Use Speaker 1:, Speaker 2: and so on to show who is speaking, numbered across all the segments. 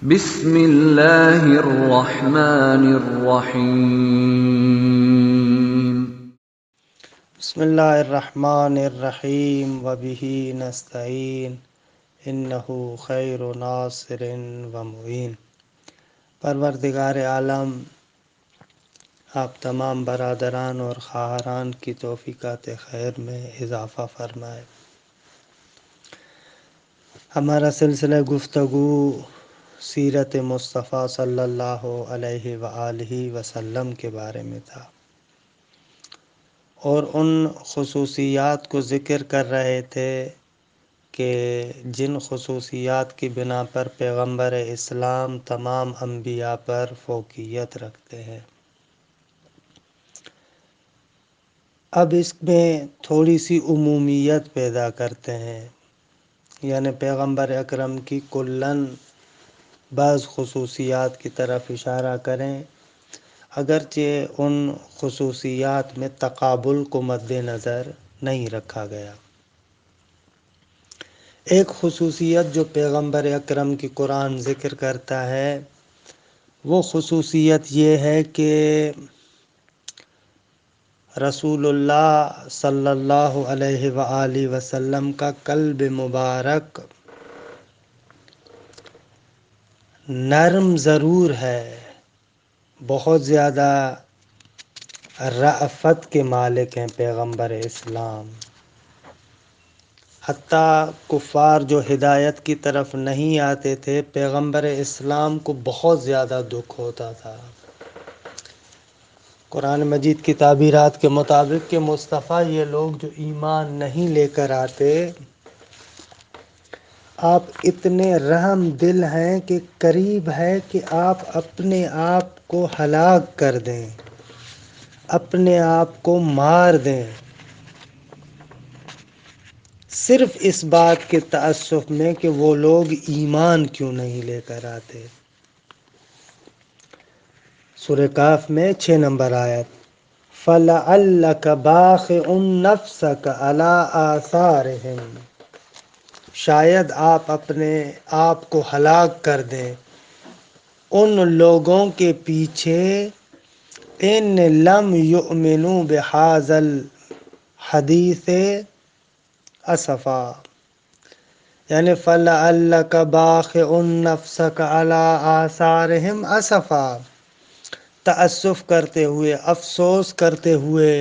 Speaker 1: بسم اللہ الرحمن الرحیم۔
Speaker 2: بسم اللہ الرحمن الرحیم وبہ نستعین انہ خیر ناصر و معین۔ پروردگار عالم آپ تمام برادران اور خواہران کی توفیقات خیر میں اضافہ فرمائے۔ ہمارا سلسلہ گفتگو سیرت مصطفیٰ صلی اللہ علیہ وآلہ وسلم کے بارے میں تھا، اور ان خصوصیات کو ذکر کر رہے تھے کہ جن خصوصیات کی بنا پر پیغمبر اسلام تمام انبیاء پر فوقیت رکھتے ہیں۔ اب اس میں تھوڑی سی عمومیت پیدا کرتے ہیں، یعنی پیغمبر اکرم کی کلاً بعض خصوصیات کی طرف اشارہ کریں، اگرچہ ان خصوصیات میں تقابل کو مد نظر نہیں رکھا گیا۔ ایک خصوصیت جو پیغمبر اکرم کی قرآن ذکر کرتا ہے وہ خصوصیت یہ ہے کہ رسول اللہ صلی اللہ علیہ وآلہ وسلم کا قلب مبارک نرم ضرور ہے، بہت زیادہ رأفت کے مالک ہیں پیغمبر اسلام۔ حتیٰ کفار جو ہدایت کی طرف نہیں آتے تھے، پیغمبر اسلام کو بہت زیادہ دکھ ہوتا تھا۔ قرآن مجید کی تعبیرات کے مطابق کہ مصطفیٰ یہ لوگ جو ایمان نہیں لے کر آتے، آپ اتنے رحم دل ہیں کہ قریب ہے کہ آپ اپنے آپ کو ہلاک کر دیں، اپنے آپ کو مار دیں، صرف اس بات کے تأسف میں کہ وہ لوگ ایمان کیوں نہیں لے کر آتے۔ سورہ کاف میں 6 نمبر آیت، فَلَعَلَّكَ بَاخِعٌ نَفْسَكَ عَلَىٰ آثَارِهِمْ، شاید آپ اپنے آپ کو ہلاک کر دیں ان لوگوں کے پیچھے، ان لم یؤمنوا بہذا الحدیث اسفا، یعنی فَلَعَلَّكَ بَاخِعٌ نَفْسَكَ عَلَىٰ آثَارِهِمْ اسفا، تأسف کرتے ہوئے، افسوس کرتے ہوئے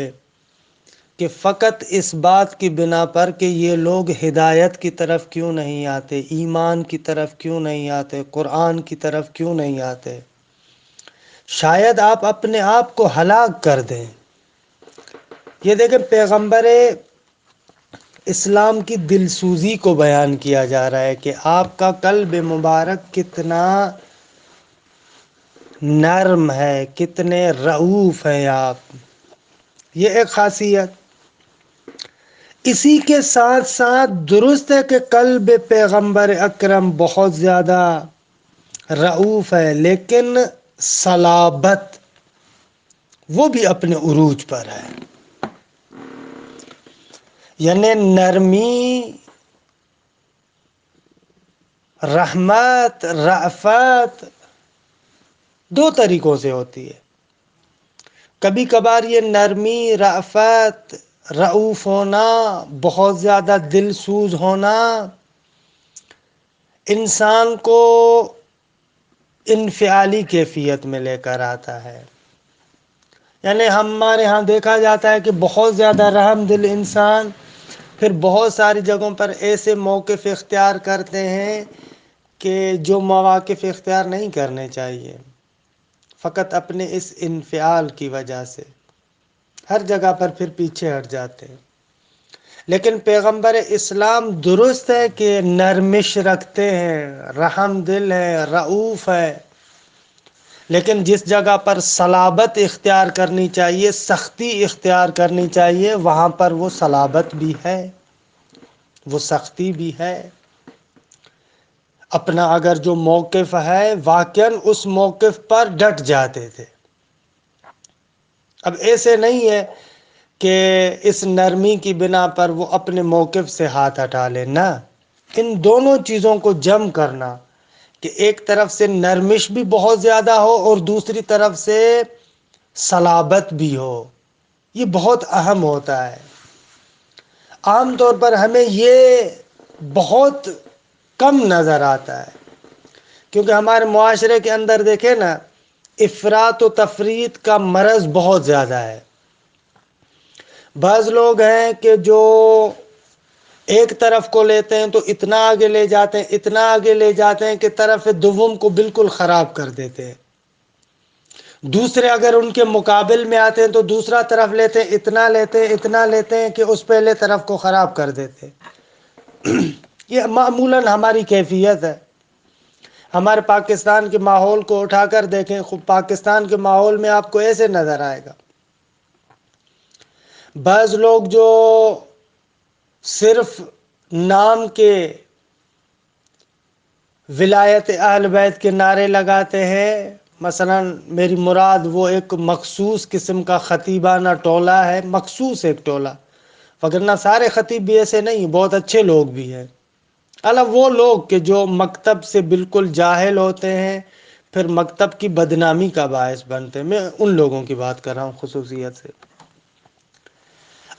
Speaker 2: کہ فقط اس بات کی بنا پر کہ یہ لوگ ہدایت کی طرف کیوں نہیں آتے، ایمان کی طرف کیوں نہیں آتے، قرآن کی طرف کیوں نہیں آتے، شاید آپ اپنے آپ کو ہلاک کر دیں۔ یہ دیکھیں پیغمبر اسلام کی دلسوزی کو بیان کیا جا رہا ہے کہ آپ کا قلب مبارک کتنا نرم ہے، کتنے رعوف ہیں آپ، یہ ایک خاصیت۔ اسی کے ساتھ ساتھ درست ہے کہ قلب پیغمبر اکرم بہت زیادہ رعوف ہے، لیکن صلابت وہ بھی اپنے عروج پر ہے، یعنی نرمی، رحمت، رأفت دو طریقوں سے ہوتی ہے۔ کبھی کبھار یہ نرمی، رأفت، رعوف ہونا، بہت زیادہ دل سوز ہونا انسان کو انفعالی کیفیت میں لے کر آتا ہے، یعنی ہمارے ہاں دیکھا جاتا ہے کہ بہت زیادہ رحم دل انسان پھر بہت ساری جگہوں پر ایسے موقف اختیار کرتے ہیں کہ جو مواقف اختیار نہیں کرنے چاہیے، فقط اپنے اس انفعال کی وجہ سے ہر جگہ پر پھر پیچھے ہٹ جاتے ہیں۔ لیکن پیغمبر اسلام درست ہے کہ نرمش رکھتے ہیں، رحم دل ہے، رعوف ہے، لیکن جس جگہ پر صلابت اختیار کرنی چاہیے، سختی اختیار کرنی چاہیے، وہاں پر وہ صلابت بھی ہے، وہ سختی بھی ہے۔ اپنا اگر جو موقف ہے واقعاً اس موقف پر ڈٹ جاتے تھے۔ اب ایسے نہیں ہے کہ اس نرمی کی بنا پر وہ اپنے موقف سے ہاتھ ہٹا لے، نہ، ان دونوں چیزوں کو جمع کرنا کہ ایک طرف سے نرمش بھی بہت زیادہ ہو اور دوسری طرف سے صلابت بھی ہو، یہ بہت اہم ہوتا ہے۔ عام طور پر ہمیں یہ بہت کم نظر آتا ہے، کیونکہ ہمارے معاشرے کے اندر دیکھیں نا، افراط و تفریط کا مرض بہت زیادہ ہے۔ بعض لوگ ہیں کہ جو ایک طرف کو لیتے ہیں تو اتنا آگے لے جاتے ہیں، اتنا آگے لے جاتے ہیں کہ طرف دوم کو بالکل خراب کر دیتے ہیں۔ دوسرے اگر ان کے مقابل میں آتے ہیں تو دوسرا طرف لیتے ہیں، اتنا لیتے ہیں، اتنا لیتے ہیں کہ اس پہلے طرف کو خراب کر دیتے ہیں۔ یہ معمولاً ہماری کیفیت ہے۔ ہمارے پاکستان کے ماحول کو اٹھا کر دیکھیں، خود پاکستان کے ماحول میں آپ کو ایسے نظر آئے گا۔ بعض لوگ جو صرف نام کے ولایت اہل بیت کے نعرے لگاتے ہیں، مثلا میری مراد وہ ایک مخصوص قسم کا خطیبانہ ٹولہ ہے، مخصوص ایک ٹولہ، وگرنہ سارے خطیب بھی ایسے نہیں، بہت اچھے لوگ بھی ہیں۔ الگ وہ لوگ کہ جو مکتب سے بالکل جاہل ہوتے ہیں، پھر مکتب کی بدنامی کا باعث بنتے ہیں، میں ان لوگوں کی بات کر رہا ہوں خصوصیت سے۔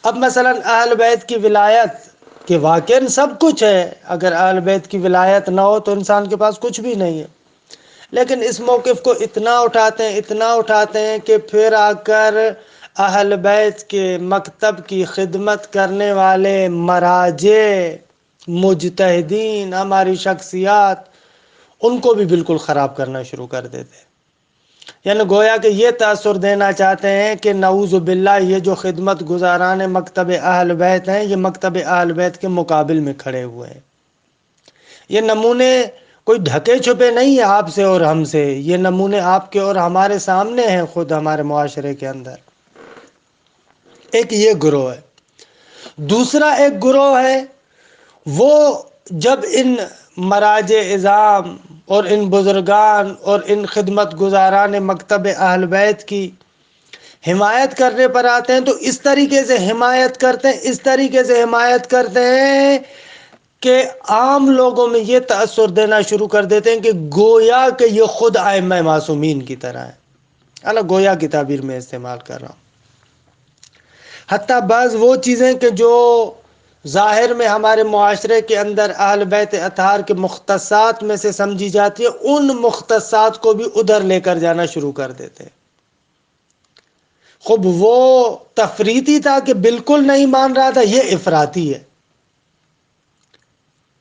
Speaker 2: اب مثلا اہل بیت کی ولایت کہ واقعاً سب کچھ ہے، اگر اہل بیت کی ولایت نہ ہو تو انسان کے پاس کچھ بھی نہیں ہے، لیکن اس موقف کو اتنا اٹھاتے ہیں، اتنا اٹھاتے ہیں کہ پھر آ کر اہل بیت کے مکتب کی خدمت کرنے والے مراجع، مجتہدین، ہماری شخصیات، ان کو بھی بالکل خراب کرنا شروع کر دیتے ہیں۔ یعنی گویا کہ یہ تاثر دینا چاہتے ہیں کہ نعوذ باللہ یہ جو خدمت گزاران مکتب اہل بیت ہیں، یہ مکتب اہل بیت کے مقابل میں کھڑے ہوئے ہیں۔ یہ نمونے کوئی ڈھکے چھپے نہیں ہیں آپ سے اور ہم سے، یہ نمونے آپ کے اور ہمارے سامنے ہیں خود ہمارے معاشرے کے اندر۔ ایک یہ گروہ ہے۔ دوسرا ایک گروہ ہے، وہ جب ان مراجع اعظام اور ان بزرگان اور ان خدمت گزاران مکتب اہل بیت کی حمایت کرنے پر آتے ہیں تو اس طریقے سے حمایت کرتے ہیں، اس طریقے سے حمایت کرتے ہیں کہ عام لوگوں میں یہ تأثر دینا شروع کر دیتے ہیں کہ گویا کہ یہ خود ائمہ معصومین کی طرح ہے۔ الگ گویا کی تعبیر میں استعمال کر رہا ہوں۔ حتیٰ بعض وہ چیزیں کہ جو ظاہر میں ہمارے معاشرے کے اندر اہل بیت اطہار کے مختصات میں سے سمجھی جاتی ہے، ان مختصات کو بھی ادھر لے کر جانا شروع کر دیتے ہیں۔ خوب وہ تفریطی تھا کہ بالکل نہیں مان رہا تھا، یہ افراطی ہے۔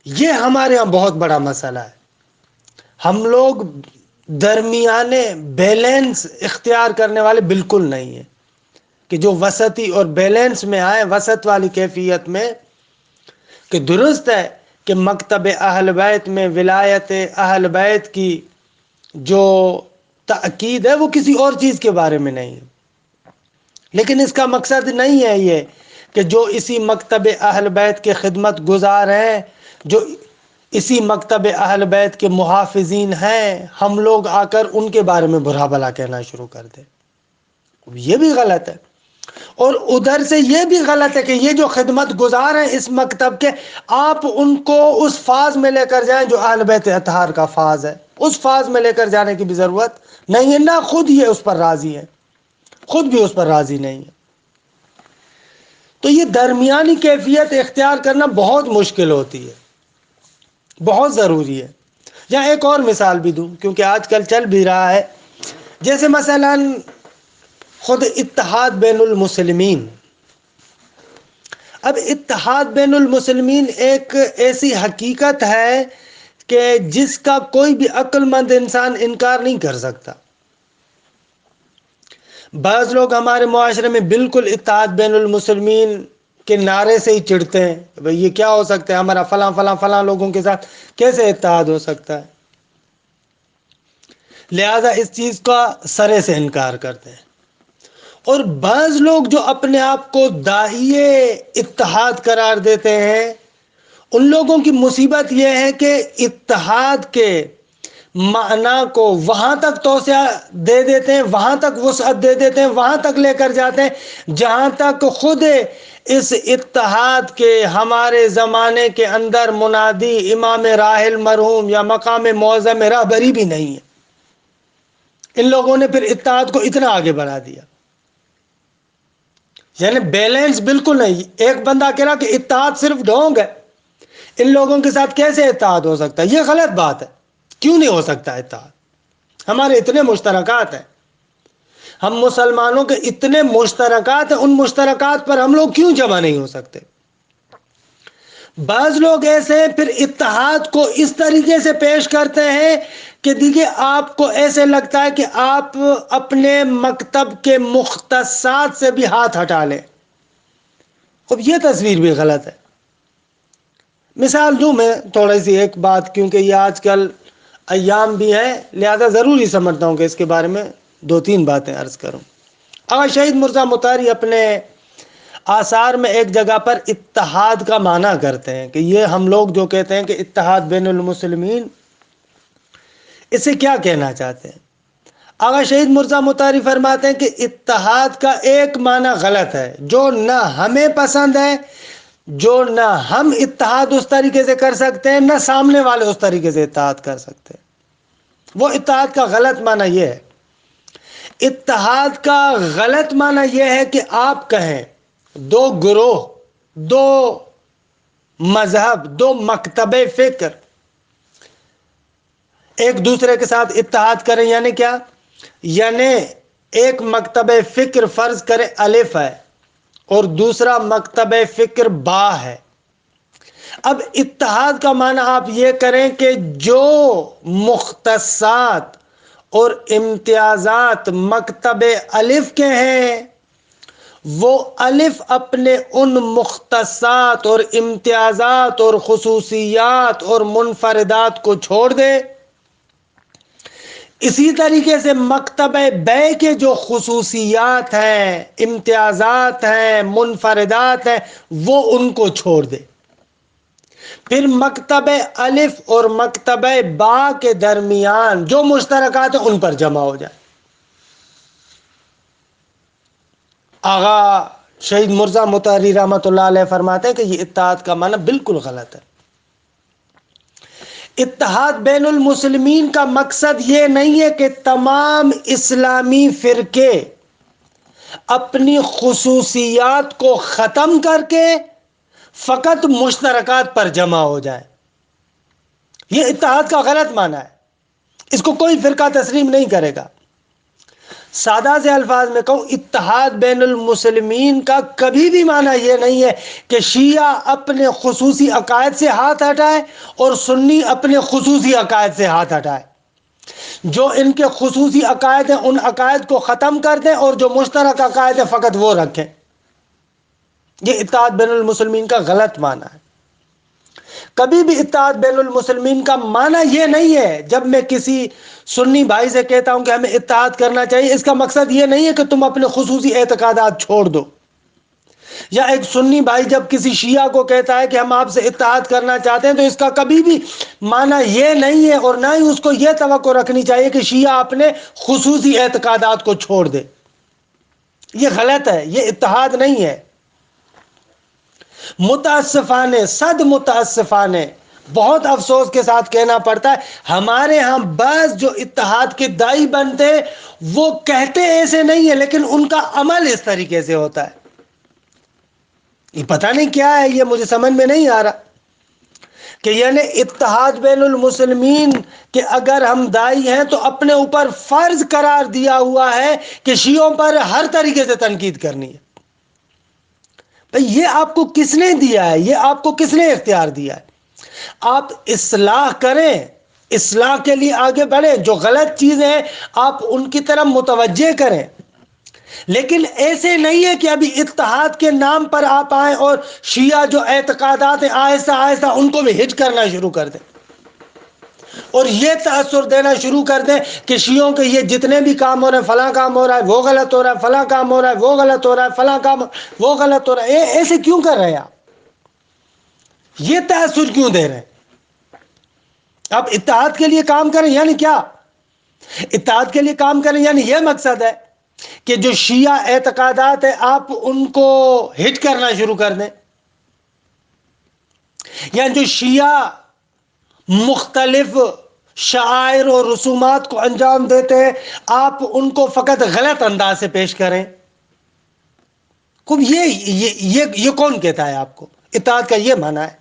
Speaker 2: یہ ہمارے ہاں بہت بڑا مسئلہ ہے۔ ہم لوگ درمیانے بیلنس اختیار کرنے والے بالکل نہیں ہیں، کہ جو وسطی اور بیلنس میں آئے، وسط والی کیفیت میں، کہ درست ہے کہ مکتب اہل بیت میں ولایت اہل بیت کی جو تأکید ہے وہ کسی اور چیز کے بارے میں نہیں ہے، لیکن اس کا مقصد نہیں ہے یہ کہ جو اسی مکتب اہل بیت کے خدمت گزار ہیں، جو اسی مکتب اہل بیت کے محافظین ہیں، ہم لوگ آ کر ان کے بارے میں برا بھلا کہنا شروع کر دیں۔ یہ بھی غلط ہے۔ اور ادھر سے یہ بھی غلط ہے کہ یہ جو خدمت گزار ہیں اس مکتب کے، آپ ان کو اس فاز میں لے کر جائیں جو اہل بیت اطہار کا فاز ہے، اس فاز میں لے کر جانے کی بھی ضرورت نہیں ہے، نہ خود یہ اس پر راضی ہے، خود بھی اس پر راضی نہیں ہے۔ تو یہ درمیانی کیفیت اختیار کرنا بہت مشکل ہوتی ہے، بہت ضروری ہے۔ یا ایک اور مثال بھی دوں کیونکہ آج کل چل بھی رہا ہے، جیسے مثلا خود اتحاد بین المسلمین۔ اب اتحاد بین المسلمین ایک ایسی حقیقت ہے کہ جس کا کوئی بھی عقل مند انسان انکار نہیں کر سکتا۔ بعض لوگ ہمارے معاشرے میں بالکل اتحاد بین المسلمین کے نعرے سے ہی چڑھتے ہیں، بھئی یہ کیا ہو سکتا ہے، ہمارا فلاں فلاں فلاں لوگوں کے ساتھ کیسے اتحاد ہو سکتا ہے، لہذا اس چیز کا سرے سے انکار کرتے ہیں۔ اور بعض لوگ جو اپنے آپ کو داعیے اتحاد قرار دیتے ہیں، ان لوگوں کی مصیبت یہ ہے کہ اتحاد کے معنی کو وہاں تک توسیع دے دیتے ہیں، وہاں تک وسعت دے دیتے ہیں، وہاں تک لے کر جاتے ہیں جہاں تک خود اس اتحاد کے ہمارے زمانے کے اندر منادی امام راحل مرحوم یا مقام معظم رہبری بھی نہیں ہے. ان لوگوں نے پھر اتحاد کو اتنا آگے بڑھا دیا، یعنی بیلنس بالکل نہیں. ایک بندہ کہہ رہا کہ اتحاد صرف ڈھونگ ہے، ان لوگوں کے ساتھ کیسے اتحاد ہو سکتا ہے؟ یہ غلط بات ہے. کیوں نہیں ہو سکتا اتحاد؟ ہمارے اتنے مشترکات ہیں، ہم مسلمانوں کے اتنے مشترکات ہیں، ان مشترکات پر ہم لوگ کیوں جمع نہیں ہو سکتے؟ بعض لوگ ایسے پھر اتحاد کو اس طریقے سے پیش کرتے ہیں کہ دیکھیے آپ کو ایسے لگتا ہے کہ آپ اپنے مکتب کے مختصات سے بھی ہاتھ ہٹا لیں. اب یہ تصویر بھی غلط ہے. مثال دوں میں تھوڑی سی ایک بات، کیونکہ یہ آج کل ایام بھی ہیں، لہذا ضروری سمجھتا ہوں کہ اس کے بارے میں دو تین باتیں عرض کروں. آقا شہید مرزا مطہری اپنے آثار میں ایک جگہ پر اتحاد کا معنی کرتے ہیں کہ یہ ہم لوگ جو کہتے ہیں کہ اتحاد بین المسلمین، اس سے کیا کہنا چاہتے ہیں؟ آقا شہید مرزا مطہری فرماتے ہیں کہ اتحاد کا ایک معنی غلط ہے جو نہ ہمیں پسند ہے، جو نہ ہم اتحاد اس طریقے سے کر سکتے ہیں، نہ سامنے والے اس طریقے سے اتحاد کر سکتے ہیں. وہ اتحاد کا غلط معنی یہ ہے. اتحاد کا غلط معنی یہ ہے کہ آپ کہیں دو گروہ، دو مذہب، دو مکتب فکر ایک دوسرے کے ساتھ اتحاد کریں. یعنی کیا؟ یعنی ایک مکتب فکر فرض کریں الف ہے اور دوسرا مکتب فکر با ہے. اب اتحاد کا معنی آپ یہ کریں کہ جو مختصات اور امتیازات مکتب الف کے ہیں، وہ الف اپنے ان مختصات اور امتیازات اور خصوصیات اور منفردات کو چھوڑ دے. اسی طریقے سے مکتب بے کے جو خصوصیات ہیں، امتیازات ہیں، منفردات ہیں، وہ ان کو چھوڑ دے. پھر مکتب الف اور مکتب با کے درمیان جو مشترکات ہیں ان پر جمع ہو جائے. آغا شہید مرزا مطہری رحمۃ اللہ علیہ فرماتے ہیں کہ یہ اتحاد کا معنی بالکل غلط ہے. اتحاد بین المسلمین کا مقصد یہ نہیں ہے کہ تمام اسلامی فرقے اپنی خصوصیات کو ختم کر کے فقط مشترکات پر جمع ہو جائے. یہ اتحاد کا غلط معنی ہے، اس کو کوئی فرقہ تسلیم نہیں کرے گا. سادہ سے الفاظ میں کہوں، اتحاد بین المسلمین کا کبھی بھی معنی یہ نہیں ہے کہ شیعہ اپنے خصوصی عقائد سے ہاتھ ہٹائے اور سنی اپنے خصوصی عقائد سے ہاتھ ہٹائے. جو ان کے خصوصی عقائد ہیں ان عقائد کو ختم کر دیں اور جو مشترک عقائد ہیں فقط وہ رکھیں. یہ اتحاد بین المسلمین کا غلط معنی ہے. کبھی بھی اتحاد بین المسلمین کا معنی یہ نہیں ہے. جب میں کسی سنی بھائی سے کہتا ہوں کہ ہمیں اتحاد کرنا چاہیے، اس کا مقصد یہ نہیں ہے کہ تم اپنے خصوصی اعتقادات چھوڑ دو. یا ایک سنی بھائی جب کسی شیعہ کو کہتا ہے کہ ہم آپ سے اتحاد کرنا چاہتے ہیں، تو اس کا کبھی بھی معنی یہ نہیں ہے اور نہ ہی اس کو یہ توقع رکھنی چاہیے کہ شیعہ اپنے خصوصی اعتقادات کو چھوڑ دے. یہ غلط ہے، یہ اتحاد نہیں ہے. متاسفانے، صد متاسفانے، بہت افسوس کے ساتھ کہنا پڑتا ہے، ہمارے ہاں بعض جو اتحاد کے داعی بنتے وہ کہتے ایسے نہیں ہیں لیکن ان کا عمل اس طریقے سے ہوتا ہے. یہ پتہ نہیں کیا ہے، یہ مجھے سمجھ میں نہیں آ رہا کہ یعنی اتحاد بین المسلمین کہ اگر ہم داعی ہیں تو اپنے اوپر فرض قرار دیا ہوا ہے کہ شیعوں پر ہر طریقے سے تنقید کرنی ہے. بھئی یہ آپ کو کس نے دیا ہے؟ یہ آپ کو کس نے اختیار دیا ہے؟ آپ اصلاح کریں، اصلاح کے لیے آگے بڑھیں، جو غلط چیزیں ہیں آپ ان کی طرف متوجہ کریں، لیکن ایسے نہیں ہے کہ ابھی اتحاد کے نام پر آپ آئیں اور شیعہ جو اعتقادات ہیں آہستہ آہستہ ان کو بھی ہج کرنا شروع کر دیں اور یہ تاثر دینا شروع کر دیں کہ شیعوں کے یہ جتنے بھی کام ہو رہے ہیں، فلاں کام ہو رہا ہے وہ غلط ہو رہا ہے، فلاں کام ہو رہا ہے وہ غلط ہو رہا ہے، فلاں کام وہ غلط ہو رہا ہے. ایسے کیوں کر رہے ہیں آپ؟ یہ تاثر کیوں دے رہے ہیں؟ آپ اتحاد کے لیے کام کریں یعنی کیا؟ اتحاد کے لیے کام کریں یعنی یہ مقصد ہے کہ جو شیعہ اعتقادات ہیں آپ ان کو ہٹ کرنا شروع کر دیں، یا جو شیعہ مختلف شعائر اور رسومات کو انجام دیتے ہیں آپ ان کو فقط غلط انداز سے پیش کریں. یہ کون کہتا ہے آپ کو اطاعت کا یہ معنی ہے؟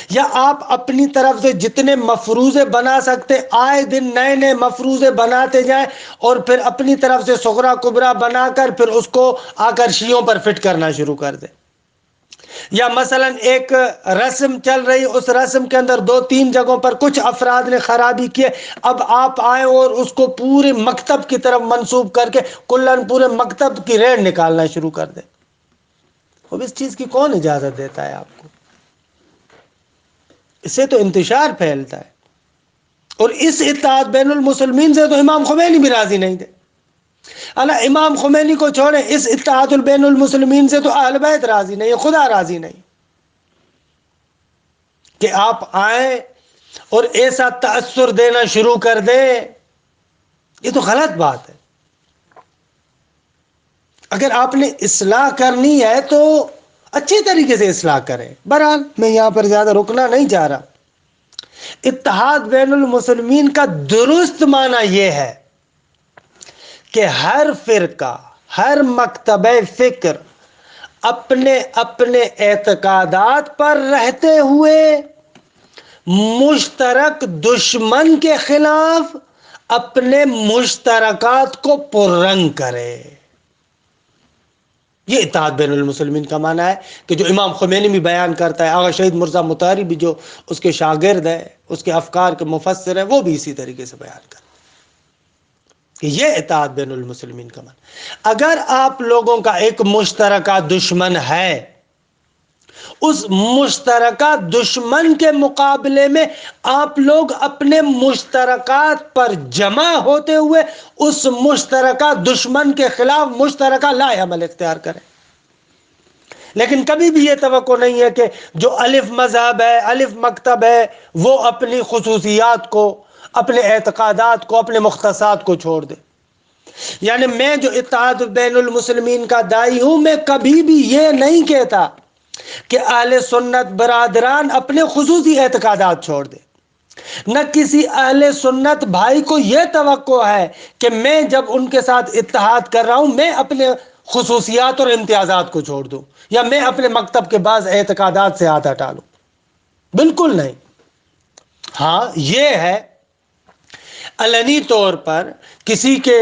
Speaker 2: یا آپ اپنی طرف سے جتنے مفروضے بنا سکتے آئے دن نئے نئے مفروضے بناتے جائیں اور پھر اپنی طرف سے صغرا کبرا بنا کر پھر اس کو آ کر شیعوں پر فٹ کرنا شروع کر دیں. یا مثلا ایک رسم چل رہی، اس رسم کے اندر 2-3 جگہوں پر کچھ افراد نے خرابی کی، اب آپ آئیں اور اس کو پورے مکتب کی طرف منسوب کر کے کلن پورے مکتب کی ریڑھ نکالنا شروع کر دیں. اب اس چیز کی کون اجازت دیتا ہے آپ کو؟ اس سے تو انتشار پھیلتا ہے. اور اس اتحاد بین المسلمین سے تو امام خمینی بھی راضی نہیں تھے. اللہ امام خمینی کو چھوڑیں، اس اتحاد البین المسلمین سے تو اہل بیت راضی نہیں، خدا راضی نہیں کہ آپ آئیں اور ایسا تأثر دینا شروع کر دیں. یہ تو غلط بات ہے. اگر آپ نے اصلاح کرنی ہے تو اچھی طریقے سے اصلاح کریں. بہرحال میں یہاں پر زیادہ رکنا نہیں چاہ رہا. اتحاد بین المسلمین کا درست معنی یہ ہے کہ ہر فرقہ، ہر مکتبہ فکر اپنے اپنے اعتقادات پر رہتے ہوئے مشترک دشمن کے خلاف اپنے مشترکات کو پررنگ کرے. یہ اتحاد بین المسلمین کا معنی ہے کہ جو امام خمینی بھی بیان کرتا ہے، آغا شہید مرزا مطہری بھی جو اس کے شاگرد ہیں، اس کے افکار کے مفسر ہیں، وہ بھی اسی طریقے سے بیان کرتے ہیں کہ یہ اتحاد بین المسلمین کا معنی. اگر آپ لوگوں کا ایک مشترکہ دشمن ہے، اس مشترکہ دشمن کے مقابلے میں آپ لوگ اپنے مشترکات پر جمع ہوتے ہوئے اس مشترکہ دشمن کے خلاف مشترکہ لائحہ عمل اختیار کریں. لیکن کبھی بھی یہ توقع نہیں ہے کہ جو الف مذہب ہے، الف مکتب ہے، وہ اپنی خصوصیات کو، اپنے اعتقادات کو، اپنے مختصات کو چھوڑ دے. یعنی میں جو اتحاد بین المسلمین کا داعی ہوں، میں کبھی بھی یہ نہیں کہتا کہ اہل سنت برادران اپنے خصوصی اعتقادات چھوڑ دیں. نہ کسی اہل سنت بھائی کو یہ توقع ہے کہ میں جب ان کے ساتھ اتحاد کر رہا ہوں میں اپنے خصوصیات اور امتیازات کو چھوڑ دوں یا میں اپنے مکتب کے بعض اعتقادات سے ہاتھ ہٹا لوں. بالکل نہیں. ہاں یہ ہے علنی طور پر کسی کے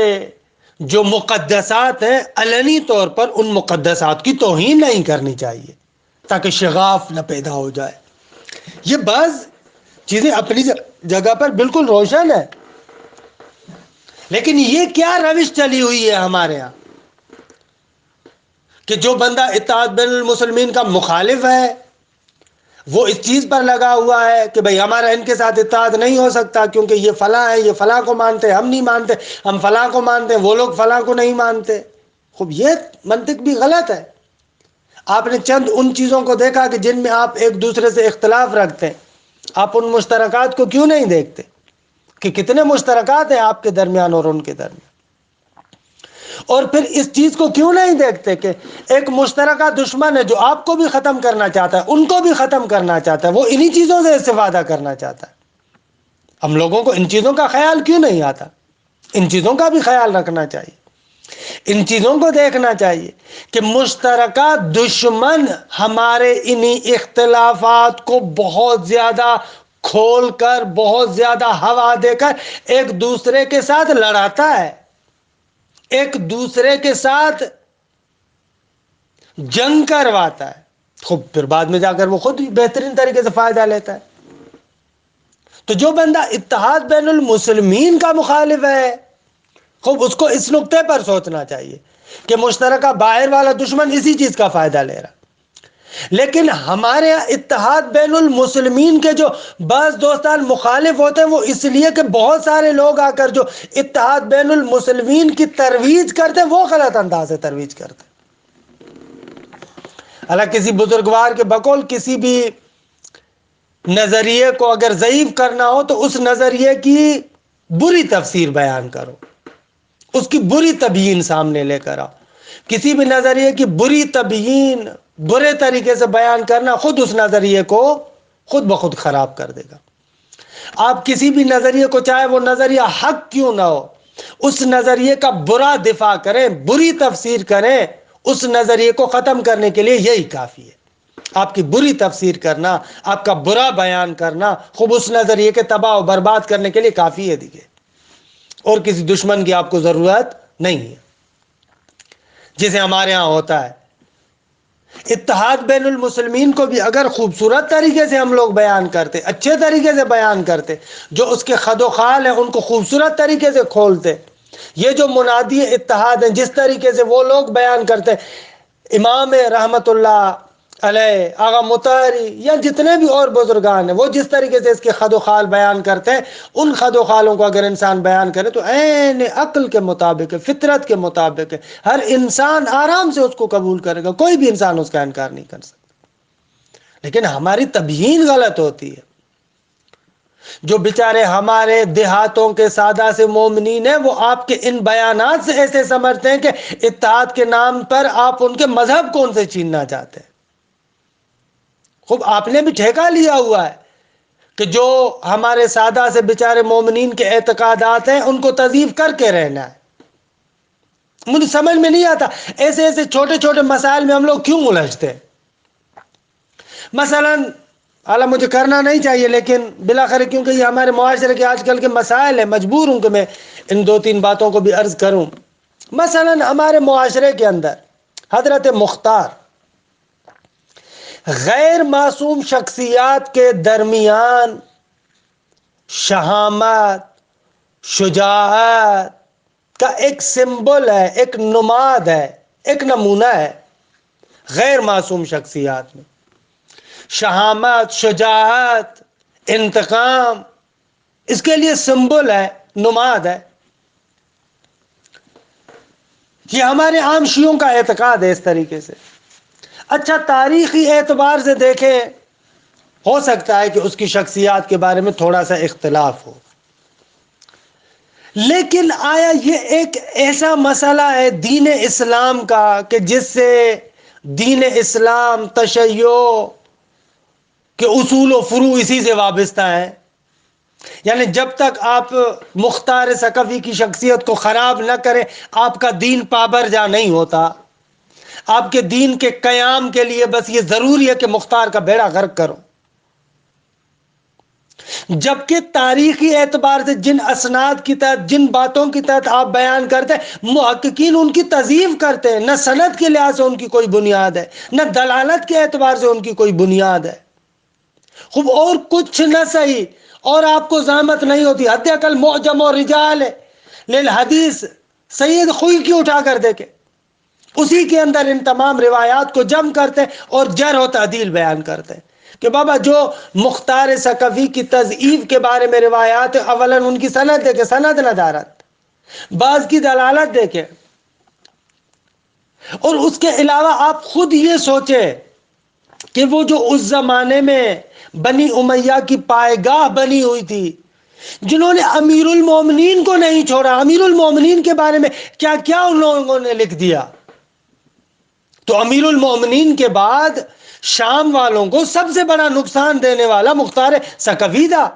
Speaker 2: جو مقدسات ہیں علنی طور پر ان مقدسات کی توہین نہیں کرنی چاہیے تاکہ شغاف نہ پیدا ہو جائے. یہ بعض چیزیں اپنی جگہ پر بالکل روشن ہے، لیکن یہ کیا روش چلی ہوئی ہے ہمارے ہاں کہ جو بندہ اتحاد بین المسلمین کا مخالف ہے وہ اس چیز پر لگا ہوا ہے کہ بھئی ہمارا ان کے ساتھ اتحاد نہیں ہو سکتا کیونکہ یہ فلاں ہے، یہ فلاں کو مانتے، ہم نہیں مانتے، ہم فلاں کو مانتے ہیں، وہ لوگ فلاں کو نہیں مانتے. خوب یہ منطق بھی غلط ہے. آپ نے چند ان چیزوں کو دیکھا کہ جن میں آپ ایک دوسرے سے اختلاف رکھتے ہیں، آپ ان مشترکات کو کیوں نہیں دیکھتے کہ کتنے مشترکات ہیں آپ کے درمیان اور ان کے درمیان؟ اور پھر اس چیز کو کیوں نہیں دیکھتے کہ ایک مشترکہ دشمن ہے جو آپ کو بھی ختم کرنا چاہتا ہے، ان کو بھی ختم کرنا چاہتا ہے، وہ انہی چیزوں سے استفادہ کرنا چاہتا ہے. ہم لوگوں کو ان چیزوں کا خیال کیوں نہیں آتا؟ ان چیزوں کا بھی خیال رکھنا چاہیے، ان چیزوں کو دیکھنا چاہیے کہ مشترکہ دشمن ہمارے انہی اختلافات کو بہت زیادہ کھول کر، بہت زیادہ ہوا دے کر ایک دوسرے کے ساتھ لڑاتا ہے، ایک دوسرے کے ساتھ جنگ کرواتا ہے. خود پھر بعد میں جا کر وہ خود بہترین طریقے سے فائدہ لیتا ہے. تو جو بندہ اتحاد بین المسلمین کا مخالف ہے خوب اس کو اس نقطے پر سوچنا چاہیے کہ مشترکہ باہر والا دشمن اسی چیز کا فائدہ لے رہا. لیکن ہمارے یہاں اتحاد بین المسلمین کے جو بعض دوستان مخالف ہوتے ہیں وہ اس لیے کہ بہت سارے لوگ آ کر جو اتحاد بین المسلمین کی ترویج کرتے ہیں وہ غلط انداز سے ترویج کرتے ہیں. اللہ کسی بزرگوار کے بقول کسی بھی نظریے کو اگر ضعیف کرنا ہو تو اس نظریے کی بری تفسیر بیان کرو، اس کی بری تبیین سامنے لے کر آؤ. کسی بھی نظریے کی بری تبیین، برے طریقے سے بیان کرنا خود اس نظریے کو خود بخود خراب کر دے گا. آپ کسی بھی نظریے کو، چاہے وہ نظریہ حق کیوں نہ ہو، اس نظریے کا برا دفاع کریں، بری تفسیر کریں، اس نظریے کو ختم کرنے کے لیے یہی کافی ہے. آپ کی بری تفسیر کرنا، آپ کا برا بیان کرنا خوب اس نظریے کے تباہ و برباد کرنے کے لیے کافی ہے دیکھیں. اور کسی دشمن کی آپ کو ضرورت نہیں ہے. جسے ہمارے ہاں ہوتا ہے اتحاد بین المسلمین کو بھی اگر خوبصورت طریقے سے ہم لوگ بیان کرتے، اچھے طریقے سے بیان کرتے، جو اس کے خد و خال ہیں ان کو خوبصورت طریقے سے کھولتے، یہ جو منادی اتحاد ہیں جس طریقے سے وہ لوگ بیان کرتے، امام رحمت اللہ علیہ، آغا مطہری یا جتنے بھی اور بزرگان ہیں، وہ جس طریقے سے اس کے خد و خال بیان کرتے ہیں، ان خد و خالوں کو اگر انسان بیان کرے تو عین عقل کے مطابق ہے، فطرت کے مطابق ہے. ہر انسان آرام سے اس کو قبول کرے گا، کوئی بھی انسان اس کا انکار نہیں کر سکتا. لیکن ہماری تبیین غلط ہوتی ہے. جو بیچارے ہمارے دیہاتوں کے سادہ سے مومنین ہیں، وہ آپ کے ان بیانات سے ایسے سمجھتے ہیں کہ اتحاد کے نام پر آپ ان کے مذہب کو ان سے چھیننا چاہتے ہیں. خوب آپ نے بھی ٹھیکہ لیا ہوا ہے کہ جو ہمارے سادہ سے بیچارے مومنین کے اعتقادات ہیں ان کو تضعیف کر کے رہنا ہے. مجھے سمجھ میں نہیں آتا ایسے ایسے چھوٹے چھوٹے مسائل میں ہم لوگ کیوں الجھتے ہیں. مثلا حالانکہ مجھے کرنا نہیں چاہیے لیکن بلاخر کیونکہ یہ ہمارے معاشرے کے آج کل کے مسائل ہیں، مجبور ہوں کہ میں ان دو تین باتوں کو بھی عرض کروں. مثلا ہمارے معاشرے کے اندر حضرت مختار غیر معصوم شخصیات کے درمیان شہامت، شجاعت کا ایک سمبل ہے، ایک نماد ہے، ایک نمونہ ہے. غیر معصوم شخصیات میں شہامت، شجاعت، انتقام، اس کے لیے سمبل ہے، نماد ہے. یہ ہمارے عام شیعوں کا اعتقاد ہے اس طریقے سے. اچھا تاریخی اعتبار سے دیکھیں، ہو سکتا ہے کہ اس کی شخصیات کے بارے میں تھوڑا سا اختلاف ہو، لیکن آیا یہ ایک ایسا مسئلہ ہے دین اسلام کا کہ جس سے دین اسلام، تشیع کے اصول و فروع اسی سے وابستہ ہیں؟ یعنی جب تک آپ مختار ثقفی کی شخصیت کو خراب نہ کریں آپ کا دین پابرجا نہیں ہوتا. آپ کے دین کے قیام کے لیے بس یہ ضروری ہے کہ مختار کا بیڑا غرق کرو. جبکہ تاریخی اعتبار سے جن اسناد کی تحت، جن باتوں کی تحت آپ بیان کرتے ہیں، محققین ان کی تضعیف کرتے ہیں. نہ سند کے لحاظ سے ان کی کوئی بنیاد ہے، نہ دلالت کے اعتبار سے ان کی کوئی بنیاد ہے. خوب اور کچھ نہ صحیح، اور آپ کو زحمت نہیں ہوتی، حد اقل معجم و رجال للحدیث سید خوئی کی اٹھا کر دیکھیں، اسی کے اندر ان تمام روایات کو جمع کرتے ہیں اور جرح و تعدیل بیان کرتے ہیں کہ بابا جو مختار ثقفی کی تضعیف کے بارے میں روایات، اولا ان کی سند دیکھیں، سند ندارت، بعض کی دلالت دیکھیں. اور اس کے علاوہ آپ خود یہ سوچیں کہ وہ جو اس زمانے میں بنی امیہ کی پائے گاہ بنی ہوئی تھی، جنہوں نے امیر المومنین کو نہیں چھوڑا، امیر المومنین کے بارے میں کیا کیا ان لوگوں نے لکھ دیا. تو امیر المومنین کے بعد شام والوں کو سب سے بڑا نقصان دینے والا مختار ثقفی تھا.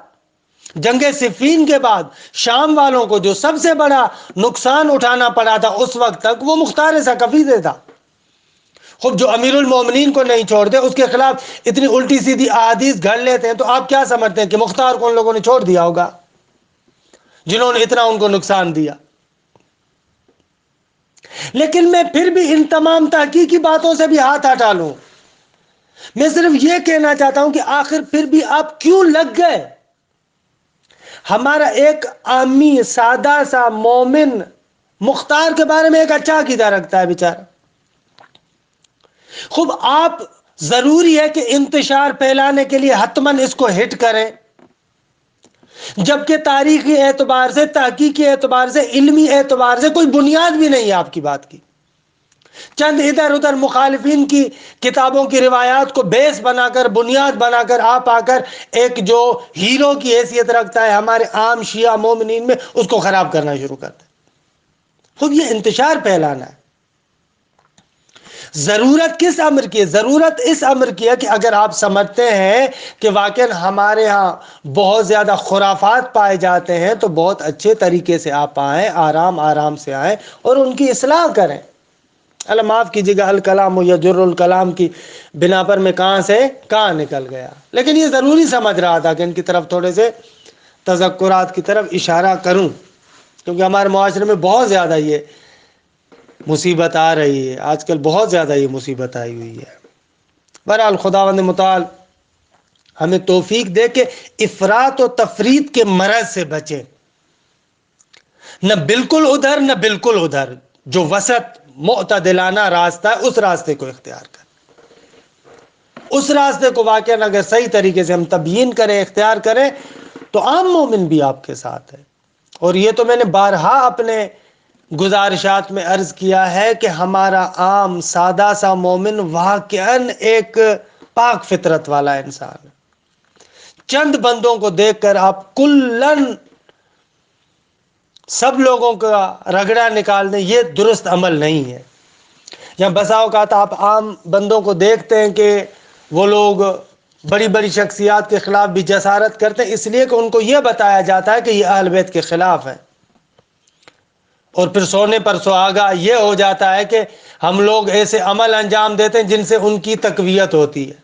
Speaker 2: جنگ صفین کے بعد شام والوں کو جو سب سے بڑا نقصان اٹھانا پڑا تھا اس وقت تک، وہ مختار ثقفی سے تھا. خب جو امیر المومنین کو نہیں چھوڑتے، اس کے خلاف اتنی الٹی سیدھی احادیث گھڑ لیتے ہیں، تو آپ کیا سمجھتے ہیں کہ مختار کو ان لوگوں نے چھوڑ دیا ہوگا جنہوں نے اتنا ان کو نقصان دیا؟ لیکن میں پھر بھی ان تمام تحقیقی باتوں سے بھی ہاتھ ہٹا لوں، میں صرف یہ کہنا چاہتا ہوں کہ آخر پھر بھی آپ کیوں لگ گئے؟ ہمارا ایک عامی سادہ سا مومن مختار کے بارے میں ایک اچھا عقیدہ رکھتا ہے بیچارہ. خوب آپ ضروری ہے کہ انتشار پھیلانے کے لیے حتماً اس کو ہٹ کریں، جبکہ تاریخی اعتبار سے، تحقیقی اعتبار سے، علمی اعتبار سے کوئی بنیاد بھی نہیں ہے آپ کی بات کی. چند ادھر ادھر مخالفین کی کتابوں کی روایات کو بیس بنا کر، بنیاد بنا کر آپ آ کر ایک جو ہیرو کی حیثیت رکھتا ہے ہمارے عام شیعہ مومنین میں، اس کو خراب کرنا شروع کرتے ہیں. خود یہ انتشار پھیلانا ہے۔ ضرورت کس امر کی ہے؟ ضرورت اس امر کی ہے کہ اگر آپ سمجھتے ہیں کہ واقعاً ہمارے ہاں بہت زیادہ خرافات پائے جاتے ہیں تو بہت اچھے طریقے سے آپ آئیں، آرام آرام سے آئیں اور ان کی اصلاح کریں۔ اللہ معاف کیجیے گا، الکلام و یجر الکلام کی بنا پر میں کہاں سے کہاں نکل گیا، لیکن یہ ضروری سمجھ رہا تھا کہ ان کی طرف تھوڑے سے تذکرات کی طرف اشارہ کروں، کیونکہ ہمارے معاشرے میں بہت زیادہ یہ مصیبت آ رہی ہے، آج کل بہت زیادہ یہ مصیبت آئی ہوئی ہے۔ بہرحال خداوند متعال ہمیں توفیق دے کہ افراط و تفریط کے مرض سے بچیں، نہ بالکل ادھر نہ بالکل ادھر، جو وسط معتدلانہ راستہ ہے اس راستے کو اختیار کریں۔ اس راستے کو واقعاً اگر صحیح طریقے سے ہم تبیین کریں، اختیار کریں، تو عام مومن بھی آپ کے ساتھ ہے۔ اور یہ تو میں نے بارہا اپنے گزارشات میں عرض کیا ہے کہ ہمارا عام سادہ سا مومن واقعاً ایک پاک فطرت والا انسان ہے۔ چند بندوں کو دیکھ کر آپ کلن سب لوگوں کا رگڑا نکال دیں، یہ درست عمل نہیں ہے۔ یا بسا اوقات آپ عام بندوں کو دیکھتے ہیں کہ وہ لوگ بڑی بڑی شخصیات کے خلاف بھی جسارت کرتے ہیں، اس لیے کہ ان کو یہ بتایا جاتا ہے کہ یہ اہل بیت کے خلاف ہے، اور پھر سونے پر سہاگا یہ ہو جاتا ہے کہ ہم لوگ ایسے عمل انجام دیتے ہیں جن سے ان کی تقویت ہوتی ہے۔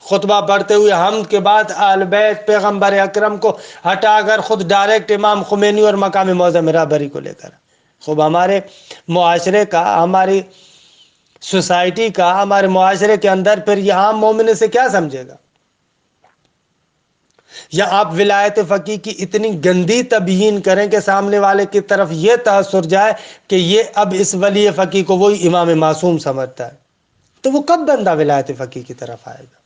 Speaker 2: خطبہ پڑھتے ہوئے حمد کے بعد اہل بیت پیغمبر اکرم کو ہٹا کر خود ڈائریکٹ امام خمینی اور مقام معظم رہبری کو لے کر، خوب ہمارے معاشرے کا، ہماری سوسائٹی کا، ہمارے معاشرے کے اندر پھر یہ عام مومن سے کیا سمجھے گا؟ یا آپ ولایت فقیہ کی اتنی گندی تبیین کریں کہ سامنے والے کی طرف یہ تاثر جائے کہ یہ اب اس ولی فقیہ کو وہی امام معصوم سمجھتا ہے، تو وہ کب بندہ ولایت فقیہ کی طرف آئے گا؟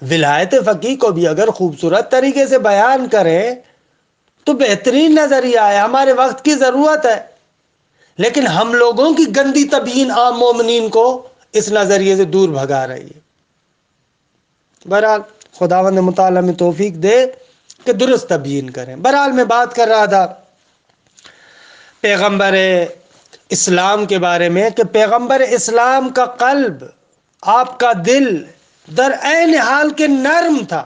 Speaker 2: ولایت فقیہ کو بھی اگر خوبصورت طریقے سے بیان کریں تو بہترین نظریہ ہے، ہمارے وقت کی ضرورت ہے، لیکن ہم لوگوں کی گندی تبیین عام مومنین کو اس نظریے سے دور بھگا رہی ہے۔ بہرحال خداوند متعال میں توفیق دے کہ درست تبیین کریں۔ بہرحال میں بات کر رہا تھا پیغمبر اسلام کے بارے میں کہ پیغمبر اسلام کا قلب، آپ کا دل در عین حال کے نرم تھا،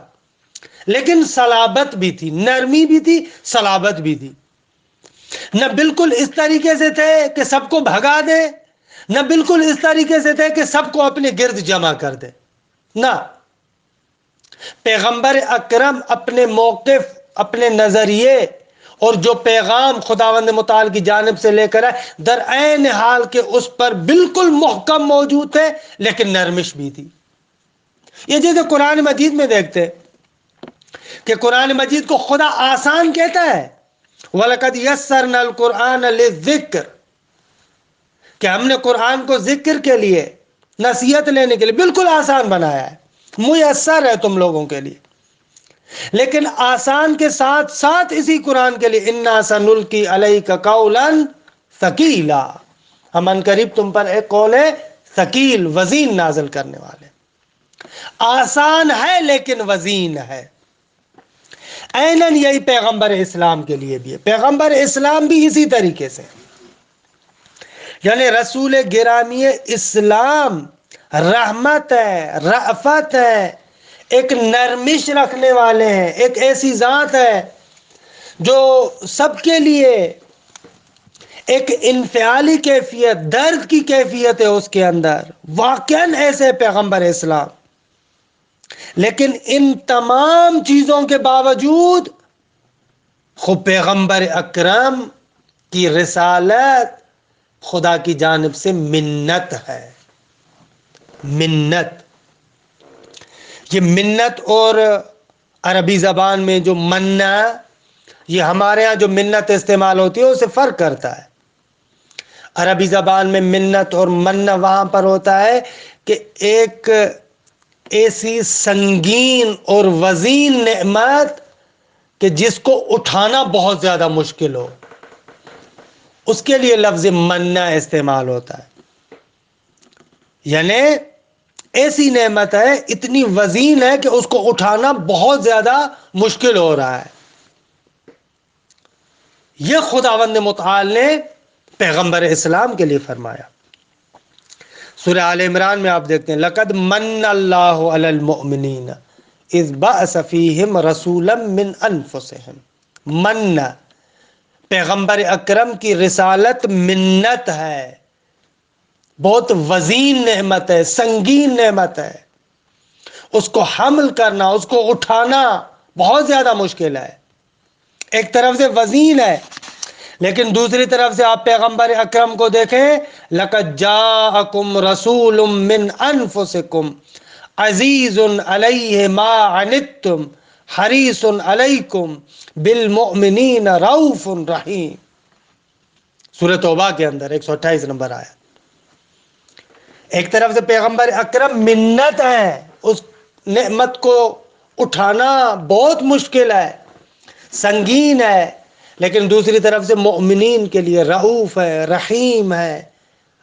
Speaker 2: لیکن صلابت بھی تھی، نرمی بھی تھی، صلابت بھی تھی۔ نہ بالکل اس طریقے سے تھے کہ سب کو بھگا دے، نہ بالکل اس طریقے سے تھے کہ سب کو اپنے گرد جمع کر دے، نہ، پیغمبر اکرم اپنے موقف، اپنے نظریے اور جو پیغام خداوند متعال کی جانب سے لے کر آئے در عین حال کے اس پر بالکل محکم موجود تھے، لیکن نرمش بھی تھی۔ یہ جیسے قرآن مجید میں دیکھتے کہ قرآن مجید کو خدا آسان کہتا ہے، وَلَقَدْ يَسَّرْنَا الْقُرْآنَ لِلذِّكْرِ، کہ ہم نے قرآن کو ذکر کے لیے، نصیحت لینے کے لیے بالکل آسان بنایا ہے، میسر ہے تم لوگوں کے لیے۔ لیکن آسان کے ساتھ ساتھ اسی قرآن کے لیے اِنَّا سَنُلْقِي عَلَيْكَ قَوْلًا ثَقِيلًا، ہم ان قریب تم پر ایک قول ثقیل، وزین نازل کرنے والے۔ آسان ہے لیکن وزین ہے۔ عیناً یہی پیغمبر اسلام کے لیے بھی ہے، پیغمبر اسلام بھی اسی طریقے سے، یعنی رسول گرامی اسلام رحمت ہے، رأفت ہے، ایک نرمش رکھنے والے ہیں، ایک ایسی ذات ہے جو سب کے لیے ایک انفعالی کیفیت، درد کی کیفیت ہے اس کے اندر، واقعاً ایسے پیغمبر اسلام۔ لیکن ان تمام چیزوں کے باوجود خود پیغمبر اکرم کی رسالت خدا کی جانب سے منت ہے، منت۔ یہ منت اور عربی زبان میں جو منہ، یہ ہمارے ہاں جو منت استعمال ہوتی ہے اسے فرق کرتا ہے۔ عربی زبان میں منت اور منہ وہاں پر ہوتا ہے کہ ایک ایسی سنگین اور وزین نعمت کہ جس کو اٹھانا بہت زیادہ مشکل ہو، اس کے لیے لفظ منہ استعمال ہوتا ہے، یعنی ایسی نعمت ہے، اتنی وزین ہے کہ اس کو اٹھانا بہت زیادہ مشکل ہو رہا ہے۔ یہ خداوند متعال نے پیغمبر اسلام کے لیے فرمایا۔ سورہ آل عمران میں آپ دیکھتے ہیں لقد من اللہ علی المؤمنین اذ بعث فیہم رسولا من انفسہم۔ من، پیغمبر اکرم کی رسالت منت ہے، بہت وزین نعمت ہے، سنگین نعمت ہے، اس کو حمل کرنا، اس کو اٹھانا بہت زیادہ مشکل ہے۔ ایک طرف سے وزین ہے، لیکن دوسری طرف سے آپ پیغمبر اکرم کو دیکھیں، لَقَدْ جَاءَكُمْ رَسُولٌ مِّنْ أَنفُسِكُمْ عَزِيزٌ عَلَيْهِ مَا عَنِتُّمْ حَرِيصٌ عَلَيْكُمْ بِالْمُؤْمِنِينَ رَءُوفٌ رَحِيمٌ۔ سورہ توبہ کے اندر 128 نمبر آیا۔ ایک طرف سے پیغمبر اکرم منت ہے، اس نعمت کو اٹھانا بہت مشکل ہے، سنگین ہے، لیکن دوسری طرف سے مومنین کے لیے رؤوف ہے، رحیم ہے،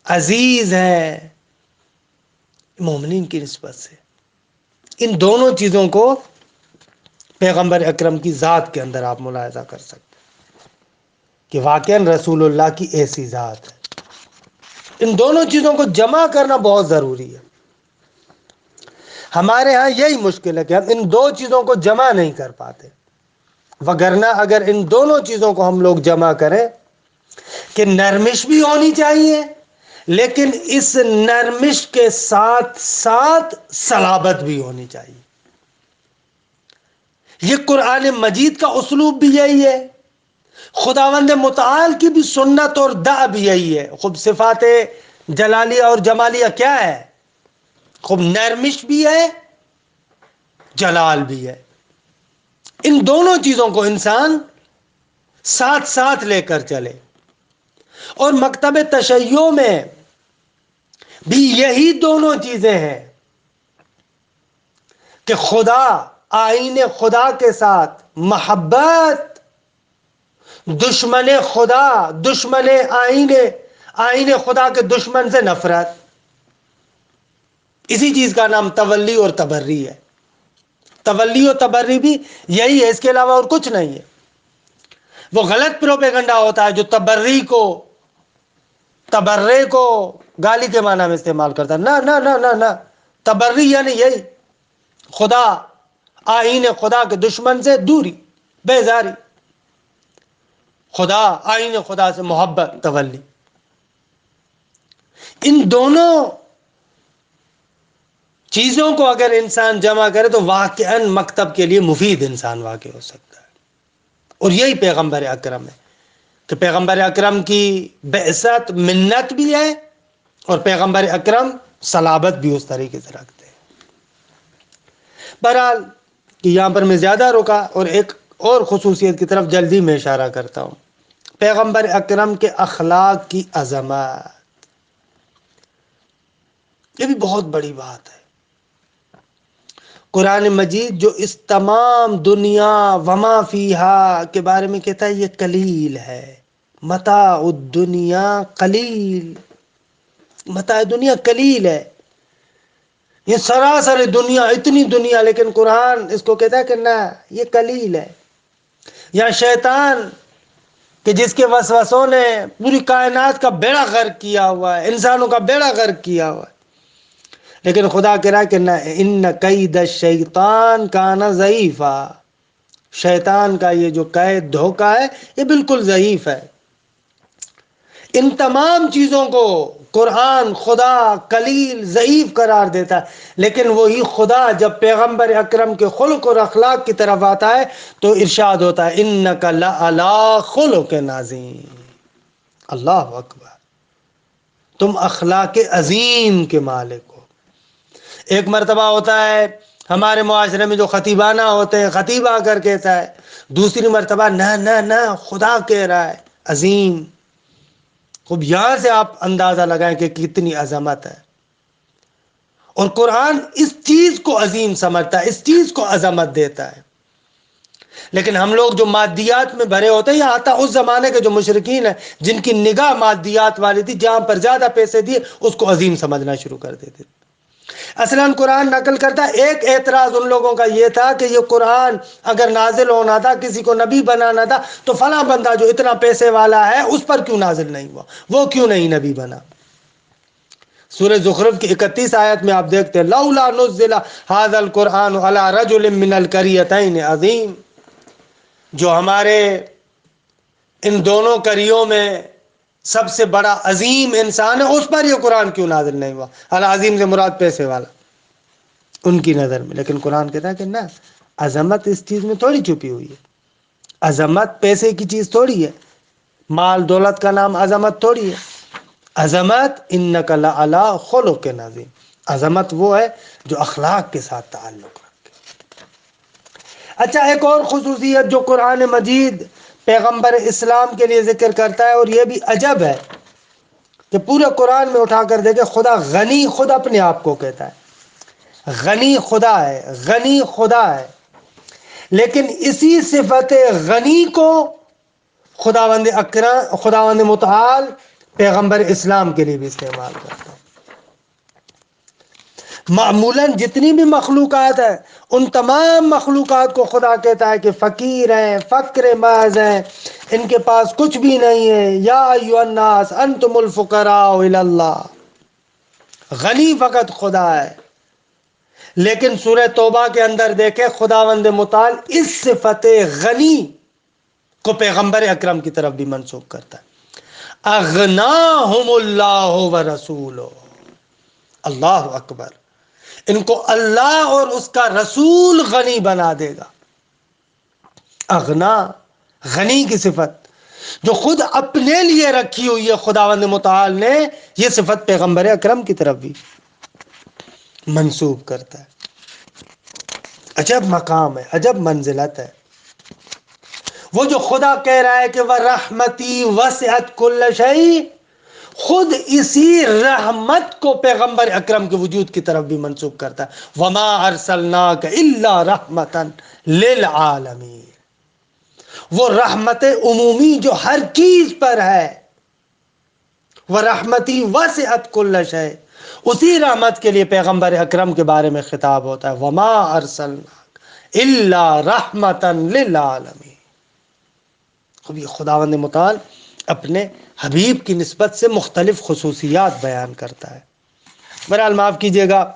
Speaker 2: عزیز ہے، مومنین کی نسبت سے۔ ان دونوں چیزوں کو پیغمبر اکرم کی ذات کے اندر آپ ملاحظہ کر سکتے ہیں کہ واقعاً رسول اللہ کی ایسی ذات ہے۔ ان دونوں چیزوں کو جمع کرنا بہت ضروری ہے۔ ہمارے ہاں یہی مشکل ہے کہ ہم ان دو چیزوں کو جمع نہیں کر پاتے، وگرنہ اگر ان دونوں چیزوں کو ہم لوگ جمع کریں کہ نرمش بھی ہونی چاہیے، لیکن اس نرمش کے ساتھ ساتھ صلابت بھی ہونی چاہیے۔ یہ قرآن مجید کا اسلوب بھی یہی ہے، خداوند متعال کی بھی سنت اور دع بھی یہی ہے۔ خوب صفات جلالیہ اور جمالیہ کیا ہے؟ خوب نرمش بھی ہے، جلال بھی ہے۔ ان دونوں چیزوں کو انسان ساتھ ساتھ لے کر چلے، اور مکتب تشیع میں بھی یہی دونوں چیزیں ہیں کہ خدا، آئین خدا کے ساتھ محبت، دشمن خدا، دشمن آئین خدا کے دشمن سے نفرت۔ اسی چیز کا نام تولی اور تبری ہے۔ تولی اور تبری بھی یہی ہے، اس کے علاوہ اور کچھ نہیں ہے۔ وہ غلط پروپیگنڈا ہوتا ہے جو تبری کو، تبرے کو گالی کے معنی میں استعمال کرتا ہے۔ نہ نہ نہ نہ نہ، تبری یعنی یہی، خدا، آئین خدا کے دشمن سے دوری، بیزاری، خدا، آئین خدا سے محبت، تولی۔ ان دونوں چیزوں کو اگر انسان جمع کرے تو واقعاً مکتب کے لیے مفید انسان واقع ہو سکتا ہے۔ اور یہی پیغمبر اکرم ہے کہ پیغمبر اکرم کی بعثت منت بھی ہے، اور پیغمبر اکرم صلابت بھی اس طریقے سے رکھتے ہیں۔ بہرحال کہ یہاں پر میں زیادہ رکا، اور ایک اور خصوصیت کی طرف جلدی میں اشارہ کرتا ہوں، پیغمبر اکرم کے اخلاق کی عظمت، یہ بھی بہت بڑی بات ہے۔ قرآن مجید جو اس تمام دنیا وما فیہا کے بارے میں کہتا ہے یہ قلیل ہے، متاع الدنیا قلیل، متاع دنیا قلیل ہے، یہ سراسر دنیا، اتنی دنیا، لیکن قرآن اس کو کہتا ہے کہ نہ، یہ قلیل ہے۔ یا شیطان کہ جس کے وسوسوں نے پوری کائنات کا بیڑا غرق کیا ہوا ہے، انسانوں کا بیڑا غرق کیا ہوا ہے، لیکن خدا کہہ رہا ہے کہ نہ، ان کید الشیطان کان ضعیفا، شیطان کا یہ جو قید، دھوکہ ہے، یہ بالکل ضعیف ہے۔ ان تمام چیزوں کو قرآن خدا قلیل، ضعیف قرار دیتا ہے، لیکن وہی خدا جب پیغمبر اکرم کے خلق اور اخلاق کی طرف آتا ہے تو ارشاد ہوتا ہے انک لعلی خلق عظیم۔ اللہ اکبر، تم اخلاق عظیم کے مالک ہو۔ ایک مرتبہ ہوتا ہے ہمارے معاشرے میں جو خطیبانہ ہوتے ہیں، خطیب آ کر کہتا ہے، دوسری مرتبہ نہ نہ نہ، خدا کہہ رہا ہے عظیم۔ خوب یہاں سے آپ اندازہ لگائیں کہ کتنی عظمت ہے، اور قرآن اس چیز کو عظیم سمجھتا ہے، اس چیز کو عظمت دیتا ہے۔ لیکن ہم لوگ جو مادیات میں بھرے ہوتے ہیں، یا آتا اس زمانے کے جو مشرکین ہیں جن کی نگاہ مادیات والی تھی، جہاں پر زیادہ پیسے دیے اس کو عظیم سمجھنا شروع کر دیتے تھے۔ اصلاً قرآن نقل کرتا ہے، ایک اعتراض ان لوگوں کا یہ تھا کہ یہ قرآن اگر نازل ہونا تھا، کسی کو نبی بنانا تھا، تو فلاں بندہ جو اتنا پیسے والا ہے اس پر کیوں نازل نہیں ہوا، وہ کیوں نہیں نبی بنا؟ سورہ زخرف کی 31 آیت میں آپ دیکھتے ہیں لولا نزل ھذا القرآن علی رجل من القریتین عظیم، جو ہمارے ان دونوں قریوں میں سب سے بڑا عظیم انسان ہے، اس پر یہ قرآن کیوں نازل نہیں ہوا؟ العظیم سے مراد پیسے والا ان کی نظر میں۔ لیکن قرآن کہتا ہے کہ نہ، عظمت اس چیز میں تھوڑی چھپی ہوئی ہے، عظمت پیسے کی چیز تھوڑی ہے، مال دولت کا نام عظمت تھوڑی ہے۔ عظمت انک لعلی خلق عظیم، عظمت وہ ہے جو اخلاق کے ساتھ تعلق رکھے۔ اچھا، ایک اور خصوصیت جو قرآن مجید پیغمبر اسلام کے لیے ذکر کرتا ہے، اور یہ بھی عجب ہے کہ پورے قرآن میں اٹھا کر دیکھے، خدا غنی خود اپنے آپ کو کہتا ہے، غنی خدا ہے، غنی خدا ہے، لیکن اسی صفت غنی کو خداوند اکرم، خداوند متعال پیغمبر اسلام کے لیے بھی استعمال کرتا ہے۔ معمولاً جتنی بھی مخلوقات ہیں، ان تمام مخلوقات کو خدا کہتا ہے کہ فقیر ہیں، فقر محض ہیں، ان کے پاس کچھ بھی نہیں ہے۔ یا ایھا الناس انتم الفقراء الی اللہ، غنی فقط خدا ہے۔ لیکن سورہ توبہ کے اندر دیکھیں، خداوند متعال اس صفت غنی کو پیغمبر اکرم کی طرف بھی منسوب کرتا ہے۔ اغناہم اللہ ورسولہ، اللہ اکبر، ان کو اللہ اور اس کا رسول غنی بنا دے گا۔ اغنا، غنی کی صفت جو خود اپنے لیے رکھی ہوئی ہے خداوند متعال نے، یہ صفت پیغمبر اکرم کی طرف بھی منسوب کرتا ہے۔ عجب مقام ہے، عجب منزلت ہے۔ وہ جو خدا کہہ رہا ہے کہ وَرَحْمَتِي وَسِعَتْ كُلَّ شَيْءٍ، خود اسی رحمت کو پیغمبر اکرم کے وجود کی طرف بھی منسوب کرتا ہے۔ وَمَا أَرْسَلْنَاكَ إِلَّا رَحْمَةً لِلْعَالَمِينَ، وہ رحمت عمومی جو ہر چیز پر ہے۔ وَرَحْمَتِي وَسِعَتْ كُلَّ شَيْءٍ، اسی رحمت کے لیے پیغمبر اکرم کے بارے میں خطاب ہوتا ہے، وَمَا أَرْسَلْنَاكَ إِلَّا رَحْمَةً لِلْعَالَمِينَ۔ یہ خداوند متعال اپنے حبیب کی نسبت سے مختلف خصوصیات بیان کرتا ہے۔ بہرحال معاف کیجیے گا،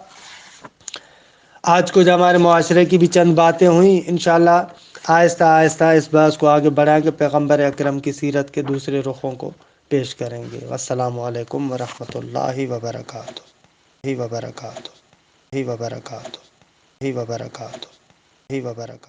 Speaker 2: آج کچھ ہمارے معاشرے کی بھی چند باتیں ہوئیں، انشاءاللہ آہستہ آہستہ اس بحث کو آگے بڑھائیں کہ پیغمبر اکرم کی سیرت کے دوسرے رخوں کو پیش کریں گے۔ والسلام علیکم ورحمۃ اللہ وبرکاتہ، وبرکاتہ، وبرکاتہ، وبرکاتہ، وبرکاتہ۔